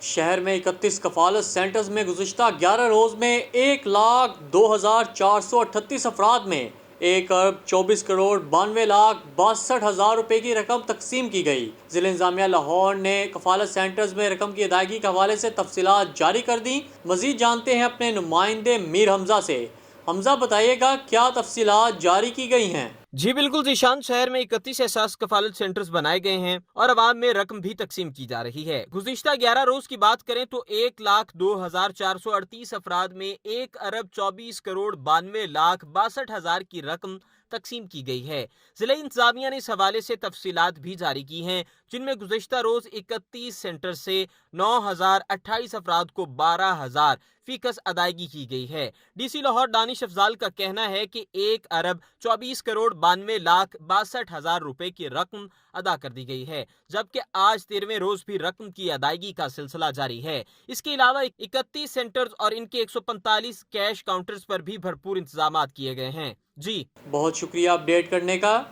شہر میں 31 کفالت سینٹرز میں گزشتہ 11 روز میں 1,02,438 افراد میں 1,24,92,62,000 روپے کی رقم تقسیم کی گئی۔ ضلع انتظامیہ لاہور نے کفالت سینٹرز میں رقم کی ادائیگی کے حوالے سے تفصیلات جاری کر دیں۔ مزید جانتے ہیں اپنے نمائندے میر حمزہ سے۔ حمزہ بتائیے گا کیا تفصیلات جاری کی گئی ہیں؟ جی بالکل ذیشان، شہر میں 31 احساس کفالت سینٹرز بنائے گئے ہیں اور عوام میں رقم بھی تقسیم کی جا رہی ہے۔ گزشتہ 11 روز کی بات کریں تو 1,02,438 افراد میں 1,24,92,62,000 کی رقم تقسیم کی گئی ہے۔ ضلع انتظامیہ نے اس حوالے سے تفصیلات بھی جاری کی ہیں، جن میں گزشتہ روز 31 سینٹر سے 9,028 افراد کو 12,000% ادائیگی کی گئی ہے۔ ڈی سی لاہور دانش افضال کا کہنا ہے کہ 1,24,92,62,000 روپے کی رقم ادا کر دی گئی ہے، جبکہ آج 13ویں روز بھی رقم کی ادائیگی کا سلسلہ جاری ہے۔ اس کے علاوہ 31 سینٹرز اور ان کے 145 کیش کاؤنٹرز پر بھی بھرپور انتظامات کیے گئے ہیں۔ جی بہت شکریہ اپڈیٹ کرنے کا۔